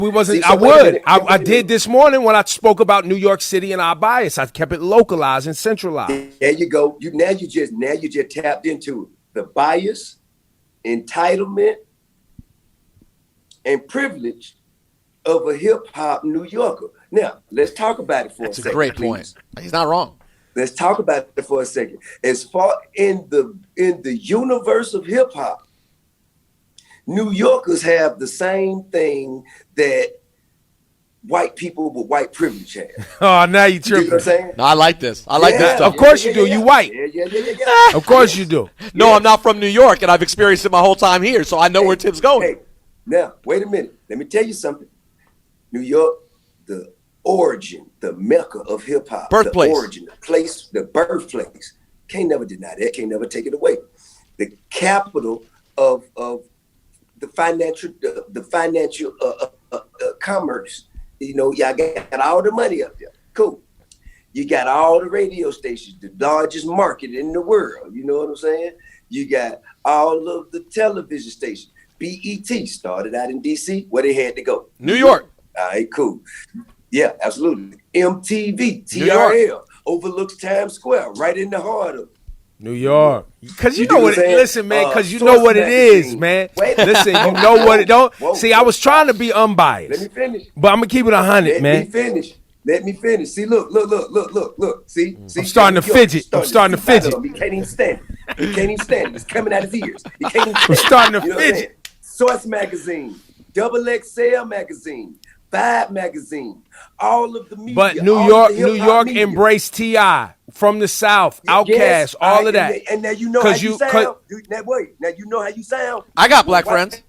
we wasn't. See, I so wait a would. minute. I did this morning when I spoke about New York City and our bias. I kept it localized and centralized. There you go. Now you just tapped into it. The bias, entitlement, and privilege of a hip hop New Yorker. Now let's talk about it for a second. That's a great point. He's not wrong. Let's talk about it for a second. As far in the universe of hip hop, New Yorkers have the same thing that white people with white privilege have. Oh, now you You know tripping. what I'm saying? No, I like this. I like this stuff. Of course you do. You white. Yeah. Of course you do. No, I'm not from New York, and I've experienced it my whole time here, so I know where Tim's going. Hey, now, wait a minute. Let me tell you something. New York, the origin, the mecca of hip hop. Birthplace. The origin, the place, the birthplace. Can't never deny that. Can't never take it away. The capital of the financial commerce. You know, y'all got all the money up there. Cool. You got all the radio stations, the largest market in the world. You know what I'm saying? You got all of the television stations. BET started out in DC. Where they had to go? New York. All right, cool. Yeah, absolutely. MTV, New York. TRL, overlooks Times Square, right in the heart of New York. Because you You know do what what I'm it, saying? listen, man, because you Source know what it is, magazine. man. Wait. Listen, you know what it don't. Whoa. See, I was trying to be Let unbiased. me finish. But I'm going to keep it 100, Let man. me finish. Let me finish. See, look. See, I'm starting to fidget. I'm starting to fidget. He can't even stand it. He can't even stand it. It's coming out his ears. He can't even stand I'm starting to it. You know what I'm saying? fidget. Source magazine, Double XL magazine, Vibe magazine, all of the media. But all New of York, the hip-hop New York media. embraced T.I. from the South, Outkast, Yes, all of that. And now you know how 'Cause you you- sound. 'cause- Now you know how you sound. I got black When friends.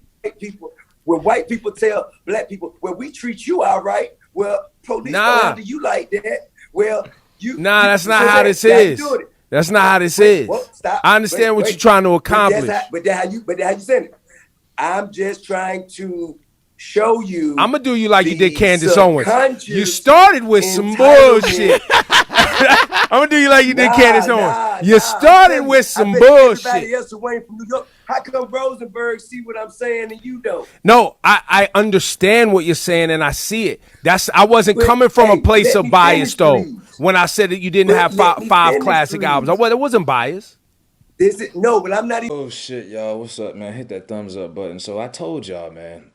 When white people tell black people, well, we treat you all right. Well, police Nah. don't handle you like that. Well, Nah, that's not so how this how you is. doing it? That's not how this is. Well, stop. I understand what Wait. you're trying to accomplish. But that's how you saying it. I'm just trying to show you. I'm going to do you like you the did Candace Owens. subconscious You started with some entitlement. bullshit. I'm going to do you like you did Candace Owens. You Nah, started I'm with telling some you, I bet bullshit. everybody else who ain't from New York. How come Rosenberg see what I'm saying and you don't? No, I understand what you're saying and I see it. I wasn't But, coming from hey, a place let of me bias finish, though. please. When I said that you didn't But have let five, me five finish, classic please. albums. It wasn't bias. No, but I'm not even. Oh shit, y'all. What's up, man? Hit that thumbs up button. So I told y'all, man.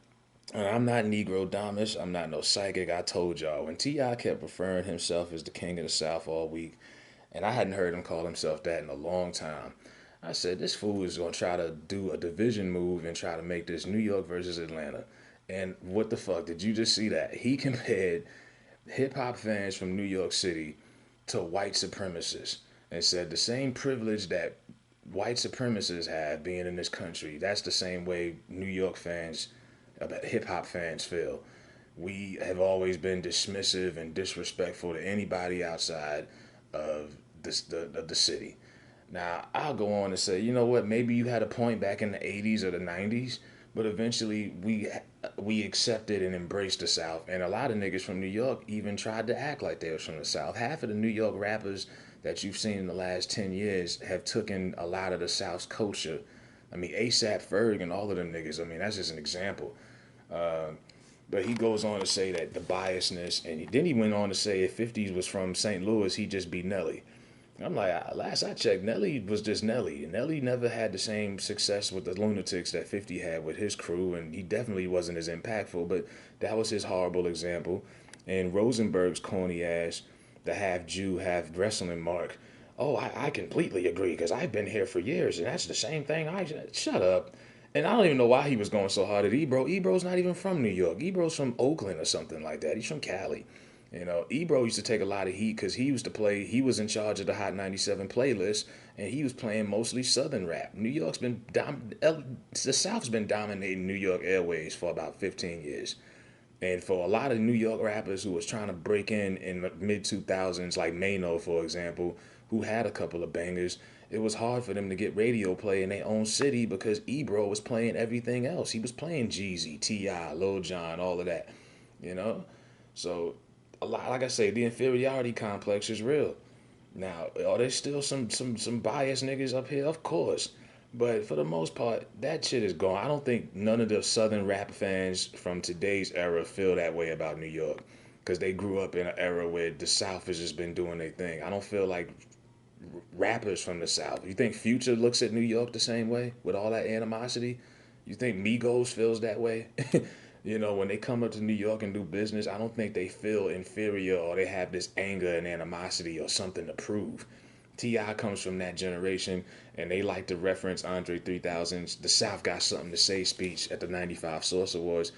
I'm not Negro Domish. I'm not no psychic. I told y'all. When T.I. kept referring himself as the king of the South all week, and I hadn't heard him call himself that in a long time, I said, this fool is going to try to do a division move and try to make this New York versus Atlanta. And what the fuck? Did you just see that? He compared hip-hop fans from New York City to white supremacists and said the same privilege that white supremacists have being in this country, that's the same way New York fans, hip-hop fans feel. We have always been dismissive and disrespectful to anybody outside of the city. Now, I'll go on to say, you know what, maybe you had a point back in the 80s or the 90s, but eventually we accepted and embraced the South. And a lot of niggas from New York even tried to act like they was from the South. Half of the New York rappers that you've seen in the last 10 years have taken a lot of the South's culture. I mean, ASAP Ferg and all of them niggas, I mean, that's just an example. But he goes on to say that the biasness, and then he went on to say if 50s was from St. Louis, he'd just be Nelly. I'm like, last I checked, Nelly was just Nelly. Nelly never had the same success with the Lunatics that 50 had with his crew, and he definitely wasn't as impactful, but that was his horrible example. And Rosenberg's corny ass, the half Jew, half wrestling mark. Oh, I completely agree, because I've been here for years, and that's the same thing. Shut up. And I don't even know why he was going so hard at Ebro. Ebro's not even from New York. Ebro's from Oakland or something like that. He's from Cali. You know, Ebro used to take a lot of heat because he was in charge of the Hot 97 playlist, and he was playing mostly Southern rap. The South's been dominating New York airways for about 15 years. And for a lot of New York rappers who was trying to break in the mid-2000s, like Mano, for example, who had a couple of bangers, it was hard for them to get radio play in their own city because Ebro was playing everything else. He was playing Jeezy, T.I., Lil Jon, all of that, you know? So, a lot, like I say, the inferiority complex is real. Now, are there still some biased niggas up here? Of course. But for the most part, that shit is gone. I don't think none of the Southern rap fans from today's era feel that way about New York, because they grew up in an era where the South has just been doing their thing. I don't feel like rappers from the South. You think Future looks at New York the same way with all that animosity? You think Migos feels that way? You know, when they come up to New York and do business, I don't think they feel inferior or they have this anger and animosity or something to prove. T.I. comes from that generation, and they like to reference Andre 3000's "The South Got Something to Say" speech at the '95 Source Awards.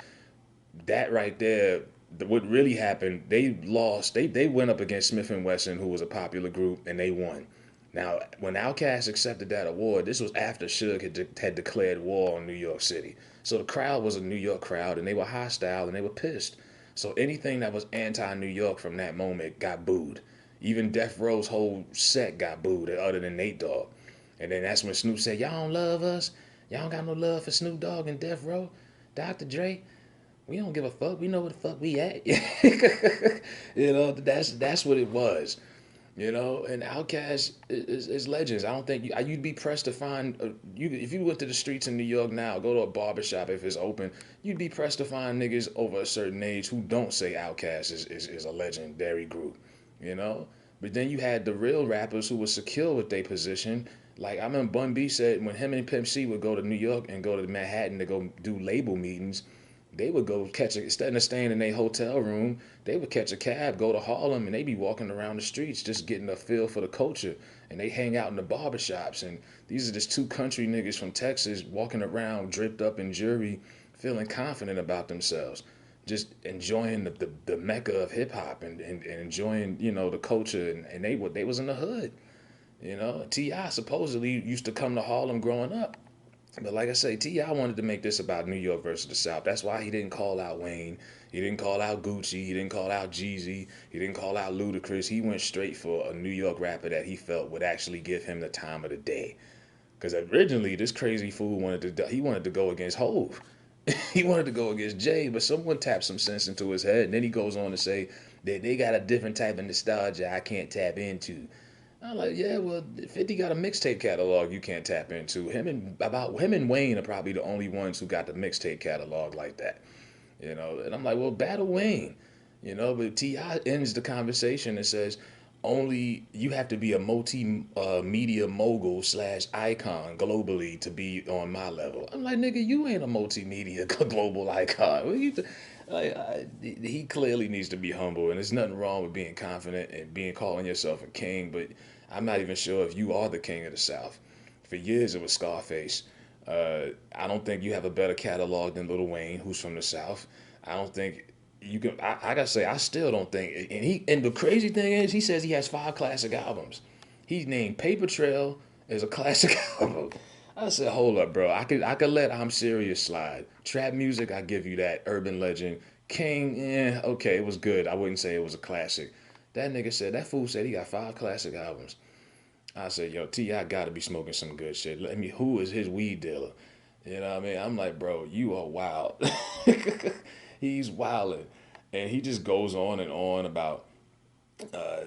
That right there, what really happened, they lost. They went up against Smith and Wesson, who was a popular group, and they won. Now, when Outkast accepted that award, this was after Suge had declared war on New York City. So the crowd was a New York crowd, and they were hostile and they were pissed. So anything that was anti-New York from that moment got booed. Even Death Row's whole set got booed, other than Nate Dogg. And then that's when Snoop said, "Y'all don't love us. Y'all don't got no love for Snoop Dogg and Death Row. Dr. Dre, we don't give a fuck. We know where the fuck we at." You know, that's what it was. You know, and Outkast is legends. I don't think you'd be pressed to find if you went to the streets in New York now, go to a barbershop if it's open, you'd be pressed to find niggas over a certain age who don't say Outkast is a legendary group. You know, but then you had the real rappers who were secure with their position. Like I remember Bun B said when him and Pimp C would go to New York and go to Manhattan to go do label meetings, they would go instead of staying in their hotel room, they would catch a cab, go to Harlem, and they be walking around the streets just getting a feel for the culture. And they hang out in the barbershops. And these are just two country niggas from Texas walking around draped up in jewelry, feeling confident about themselves, just enjoying the mecca of hip hop and enjoying, you know, the culture. And they was in the hood. You know, T.I. supposedly used to come to Harlem growing up. But like I say, T.I. wanted to make this about New York versus the South. That's why he didn't call out Wayne. He didn't call out Gucci. He didn't call out Jeezy. He didn't call out Ludacris. He went straight for a New York rapper that he felt would actually give him the time of the day. Because originally, this crazy fool wanted to go against Hove. He wanted to go against Jay, but someone tapped some sense into his head. And then he goes on to say that they got a different type of nostalgia I can't tap into. I'm like, yeah, well, 50 got a mixtape catalog you can't tap into. Him and Wayne are probably the only ones who got the mixtape catalog like that. You know, and I'm like, well, battle Wayne. You know, but T.I. ends the conversation and says, only you have to be a multi-media mogul / icon globally to be on my level. I'm like, nigga, you ain't a multimedia global icon. He clearly needs to be humble, and there's nothing wrong with being confident and calling yourself a king, but I'm not even sure if you are the king of the South. For years it was Scarface. I don't think you have a better catalog than Lil Wayne, who's from the South. I don't think you can. I gotta say, I still don't think. And the crazy thing is, he says he has 5 classic albums. He named Paper Trail as a classic album. I said, hold up, bro. I could let I'm Serious slide. Trap music, I give you that. Urban Legend. King, okay, it was good. I wouldn't say it was a classic. That fool said he got 5 classic albums. I said, yo, T.I. gotta be smoking some good shit. Who is his weed dealer? You know what I mean? I'm like, bro, you are wild. He's wilding. And he just goes on and on about uh,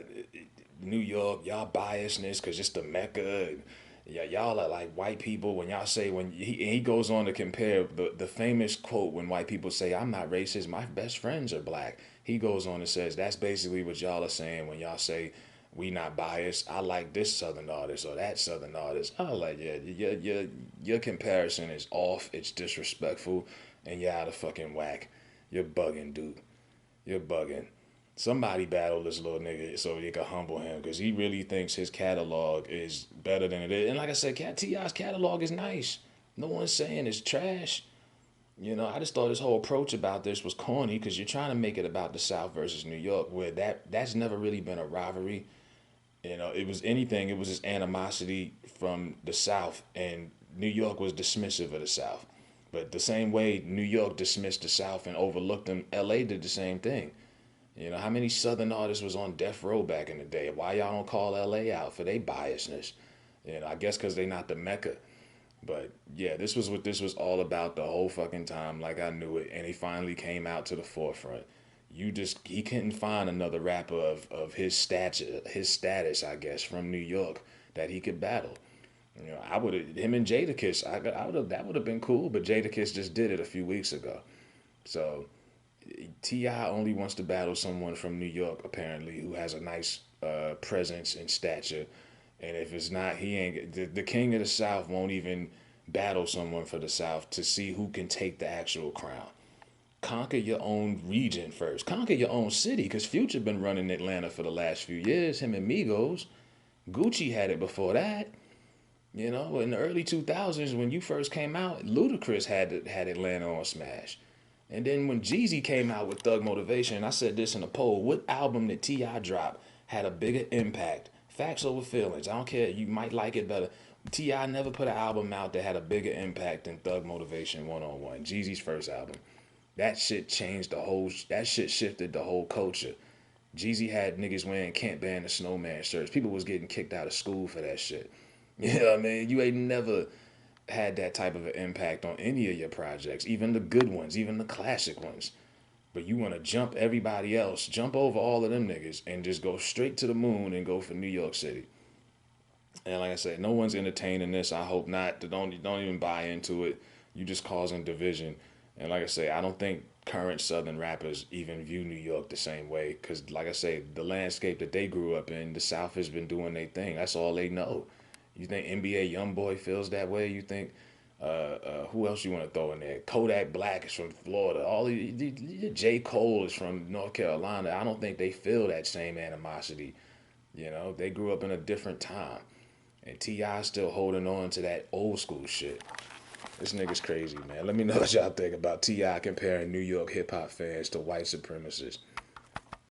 New York, y'all biasness because it's the Mecca. And, yeah, y'all are like white people when y'all say he goes on to compare the famous quote when white people say, "I'm not racist, my best friends are black." He goes on and says that's basically what y'all are saying when y'all say we not biased. I like this Southern artist or that Southern artist. I like, yeah, your comparison is off. It's disrespectful, and you're out of fucking whack. You're bugging, dude. You're bugging. Somebody battle this little nigga so you can humble him because he really thinks his catalog is better than it is. And like I said, T.I.'s catalog is nice. No one's saying it's trash. You know, I just thought his whole approach about this was corny because you're trying to make it about the South versus New York, where that's never really been a rivalry. You know, it was anything. It was just animosity from the South, and New York was dismissive of the South. But the same way New York dismissed the South and overlooked them, L.A. did the same thing. You know, how many Southern artists was on death row back in the day? Why y'all don't call LA out for their biasness? You know, I guess because they not the Mecca. But yeah, this was what this was all about the whole fucking time, like I knew it. And he finally came out to the forefront. He couldn't find another rapper of his status, I guess, from New York that he could battle. You know, I would have him and Jadakiss. I would have that would have been cool, but Jadakiss just did it a few weeks ago. So T.I. only wants to battle someone from New York, apparently, who has a nice presence and stature. And if it's not, he ain't. The king of the South won't even battle someone for the South to see who can take the actual crown. Conquer your own region first. Conquer your own city, because Future been running Atlanta for the last few years. Him and Migos. Gucci had it before that. You know, in the early 2000s, when you first came out, Ludacris had Atlanta on Smash. And then when Jeezy came out with Thug Motivation, I said this in a poll, what album that T.I. dropped had a bigger impact? Facts over feelings. I don't care. You might like it better. T.I. never put an album out that had a bigger impact than Thug Motivation 1-on-1, Jeezy's first album. That shit changed that shit shifted the whole culture. Jeezy had niggas wearing Can't Ban the Snowman shirts. People was getting kicked out of school for that shit. You know what I mean? You ain't never had that type of an impact on any of your projects, even the good ones, even the classic ones. But you want to jump everybody else, jump over all of them niggas, and just go straight to the moon and go for New York City. And like I said, no one's entertaining this. I hope not. Don't even buy into it. You just causing division. And like I say, I don't think current Southern rappers even view New York the same way. Because like I say, the landscape that they grew up in, the South has been doing their thing. That's all they know. You think NBA YoungBoy feels that way? You think who else you want to throw in there? Kodak Black is from Florida. J. Cole is from North Carolina. I don't think they feel that same animosity. You know, they grew up in a different time. And T.I. still holding on to that old school shit. This nigga's crazy, man. Let me know what y'all think about T.I. comparing New York hip hop fans to white supremacists.